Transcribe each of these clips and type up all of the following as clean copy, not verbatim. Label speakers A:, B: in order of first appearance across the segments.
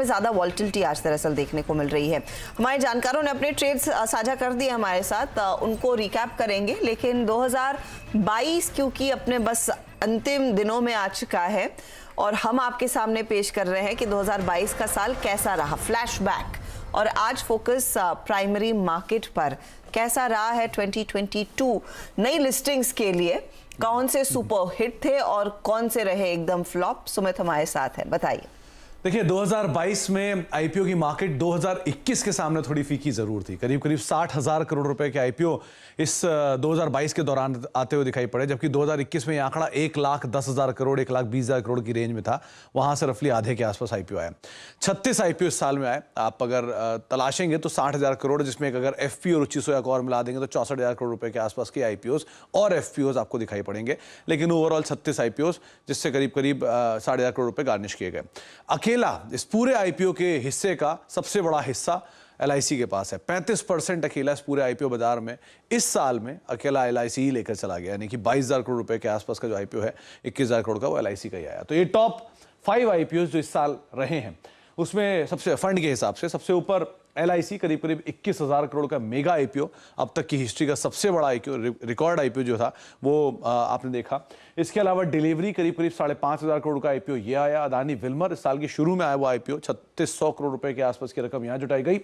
A: में ज़्यादा वॉलेटिलिटी आज दरअसल देखने को मिल रही है। हमारे जानकारों ने अपने ट्रेड्स साझा कर दिए हमारे साथ, उनको रिकैप करेंगे। लेकिन 2022 क्योंकि अपने बस अंतिम दिनों में आ चुका है और हम आपके सामने पेश कर रहे हैं कि 2022 का साल कैसा रहा, फ्लैशबैक। और आज फोकस प्राइमरी मार्केट पर, कैसा रहा है 2022 नई लिस्टिंग्स के लिए, कौन से सुपर हिट थे और कौन से रहे एकदम फ्लॉप। सुमित हमारे साथ है, बताइए।
B: देखिए 2022 में आईपीओ की मार्केट 2021 के सामने थोड़ी फीकी जरूर थी। करीब 60,000 करोड़ रुपए के आईपीओ इस 2022 के दौरान आते हुए दिखाई पड़े, जबकि 2021 में ये आंकड़ा 1,10,000 करोड़ 1,20,000 करोड़ की रेंज में था। वहां से रफली आधे के आसपास आईपीओ आए। 36 आईपीओ इस साल में आए। आप अगर तलाशेंगे तो 60,000 करोड़, जिसमें अगर एफपीओ और उच्ची सोया और मिला देंगे तो 64,000 करोड़ रुपए के आसपास के आईपीओ और एफपीओ आपको दिखाई पड़ेंगे। लेकिन ओवरऑल 36 आईपीओ, जिससे करीब 1,500 करोड़ रुपए गार्निश किए गए। अकेला इस पूरे आईपीओ के हिस्से का सबसे बड़ा हिस्सा एलआईसी के पास है। 35% अकेला इस पूरे आईपीओ बाजार में इस साल में अकेला एलआईसी ही लेकर चला गया, यानी कि 22,000 करोड़ रुपए के आसपास का जो आईपीओ है, 21,000 करोड़ का वो एलआईसी का ही आया। तो ये टॉप 5 आईपीओ जो इस साल रहे हैं, उसमें सबसे फंड के हिसाब से सबसे ऊपर एलआईसी करीब 21,000 करोड़ का मेगा आईपीओ, अब तक की हिस्ट्री का सबसे बड़ा आईपीओ, रिकॉर्ड आईपीओ जो था वो आपने देखा। इसके अलावा डिलीवरी करीब 5,500 करोड़ का आईपीओ ये आया। अदानी विल्मर इस साल के शुरू में आया वो आईपीओ, 3600 करोड़ रुपए के आसपास की रकम यहाँ जुटाई गई।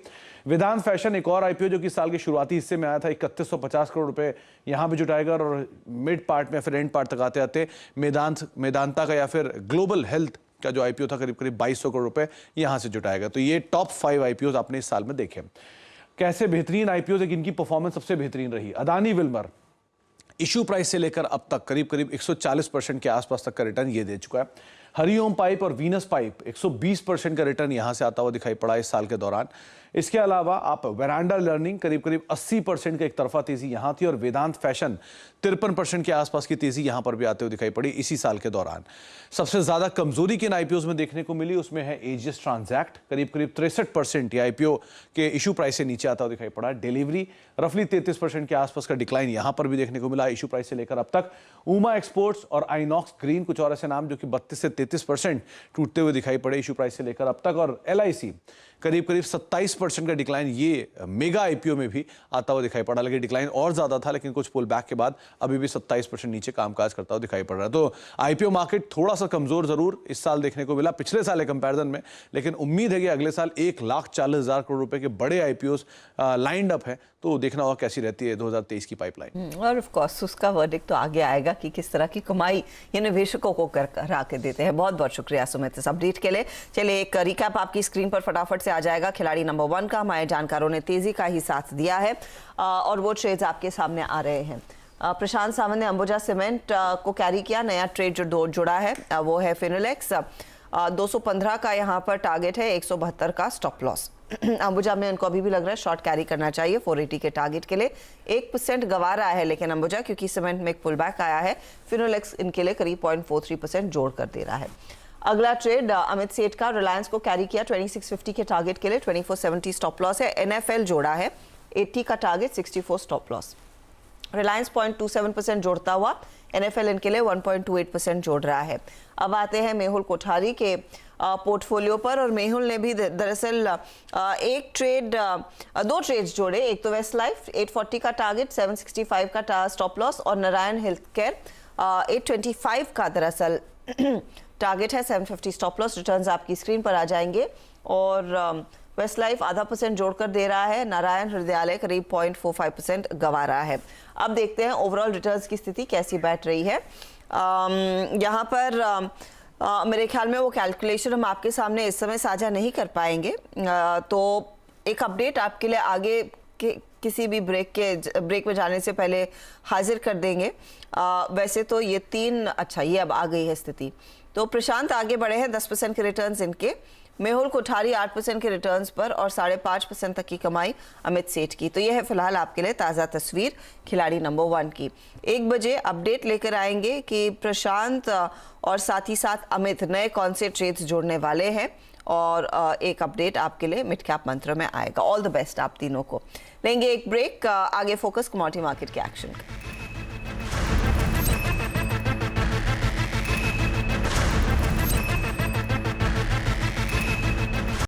B: वेदांत फैशन एक और आईपीओ जो कि साल के शुरुआती हिस्से में आया था, 3150 करोड़ रुपए यहाँ भी जुटाएगा। और मिड पार्ट में फिर एंड पार्ट तक आते आते मेदांता का या फिर ग्लोबल हेल्थ का जो आईपीओ था करीब 2,200 करोड़ रुपए यहां से जुटाएगा। तो ये टॉप 5 आईपीओ आपने इस साल में देखे। कैसे बेहतरीन आईपीओ है, इनकी परफॉर्मेंस सबसे बेहतरीन रही। अदानी विल्मर इशू प्राइस से लेकर अब तक करीब 140% के आसपास तक का रिटर्न ये दे चुका है। हरिओम पाइप और वीनस पाइप 120% का रिटर्न यहां से आता हुआ दिखाई पड़ा इस साल के दौरान। इसके अलावा आप वेरांडा लर्निंग करीब 80% का एक तरफा तेजी यहां थी, और वेदांत फैशन 53% के आसपास की तेजी यहां पर भी आते हुए दिखाई पड़ी इसी साल के दौरान। सबसे ज्यादा कमजोरी किन आईपीओ में देखने को मिली, उसमें है एजिस ट्रांजैक्ट, करीब 63% ये आईपीओ के इशू प्राइस से नीचे आता हुआ दिखाई पड़ा। डिलीवरी रफली 33% के आसपास का डिक्लाइन यहां पर भी देखने को मिला इशू प्राइस से लेकर अब तक। उमा एक्सपोर्ट्स और आइनॉक्स ग्रीन, कुछ और ऐसे नाम जो कि 32 से 33% टूटते हुए दिखाई पड़े इशू प्राइस से लेकर अब तक। और एलआईसी करीब 27% का डिक्लाइन ये मेगा आईपीओ में भी आता हुआ दिखाई पड़ा। लेकिन डिक्लाइन और ज्यादा था, लेकिन कुछ पुल बैक के बाद अभी भी 27% नीचे कामकाज करता हुआ दिखाई पड़ रहा है। तो आईपीओ मार्केट थोड़ा सा कमजोर जरूर इस साल देखने को मिला पिछले साल के कंपैरिजन में, लेकिन उम्मीद है कि अगले साल 1,40,000 करोड़ रुपए के बड़े आईपीओ लाइंड अप है। तो देखना होगा कैसी रहती है 2023 की पाइपलाइन।
A: और ऑफ कोर्स उसका वर्डिक्ट तो आगे आएगा कि किस तरह की कमाई ये निवेशकों को करा के देते हैं। बहुत बहुत शुक्रिया सुमित इस अपडेट के लिए। चलिए एक रिकैप आपकी स्क्रीन पर फटाफट से आ जाएगा। खिलाड़ी नंबर 1 का हमारे जानकारों ने तेजी का ही साथ दिया है और वो ट्रेड्स आपके सामने आ रहे हैं। प्रशांत सावंत ने अंबुजा सीमेंट को कैरी किया। नया ट्रेड जो जुड़ा है वो है फिनोलेक्स। 215 का यहाँ पर टारगेट है, 172 का स्टॉप लॉस। अंबुजा में उनको अभी भी लग रहा है शॉर्ट कैरी करना चाहिए 480 के टारगेट के लिए। 1% गवा रहा है लेकिन अंबुजा, क्योंकि सीमेंट में एक पुल बैक आया है। फिनोलेक्स इनके लिए करीब 0.43% जोड़ कर दे रहा है। अगला ट्रेड अमित सेठ का, रिलायंस को कैरी किया 2650 के टारगेट के लिए, 2470 स्टॉप लॉस है। एनएफएल जोड़ा है 80 का टारगेट, 64 स्टॉप लॉस। रिलायंस 0.27% जोड़ता हुआ, एनएफएल इनके लिए 1.28% जोड़ रहा है। अब आते हैं मेहुल कोठारी के पोर्टफोलियो पर, और मेहुल ने भी दरअसल दो ट्रेड्स जोड़े। एक तो वेस्ट लाइफ 840 का टारगेट, 765 का स्टॉप लॉस, और नारायण हेल्थ केयर 825 का दरअसल टारगेट है, 750 स्टॉप लॉस। रिटर्न्स आपकी स्क्रीन पर आ जाएंगे। और वेस्ट लाइफ 0.5% जोड़कर दे रहा है। नारायण हृदयालय करीब 0.45% गवा रहा है। अब देखते हैं ओवरऑल रिटर्न्स की स्थिति कैसी बैठ रही है। यहाँ पर मेरे ख्याल में वो कैलकुलेशन हम आपके सामने इस समय साझा नहीं कर पाएंगे, तो एक अपडेट आपके लिए आगे के किसी भी ब्रेक में जाने से पहले हाजिर कर देंगे। वैसे तो ये 3, अच्छा ये अब आ गई है स्थिति। तो प्रशांत आगे बढ़े हैं 10% के रिटर्न्स इनके। मेहुल कोठारी 8% के रिटर्न्स पर और 5.5% तक की कमाई अमित सेठ की। तो यह है फिलहाल आपके लिए ताज़ा तस्वीर खिलाड़ी नंबर 1 की। 1 बजे अपडेट लेकर आएंगे कि प्रशांत और साथ ही साथ अमित नए कौन से ट्रेड्स जोड़ने वाले हैं, और एक अपडेट आपके लिए मिड कैप मंत्र में आएगा। ऑल द बेस्ट आप तीनों को। लेंगे एक ब्रेक, आगे फोकस कमोडिटी मार्केट के एक्शन का।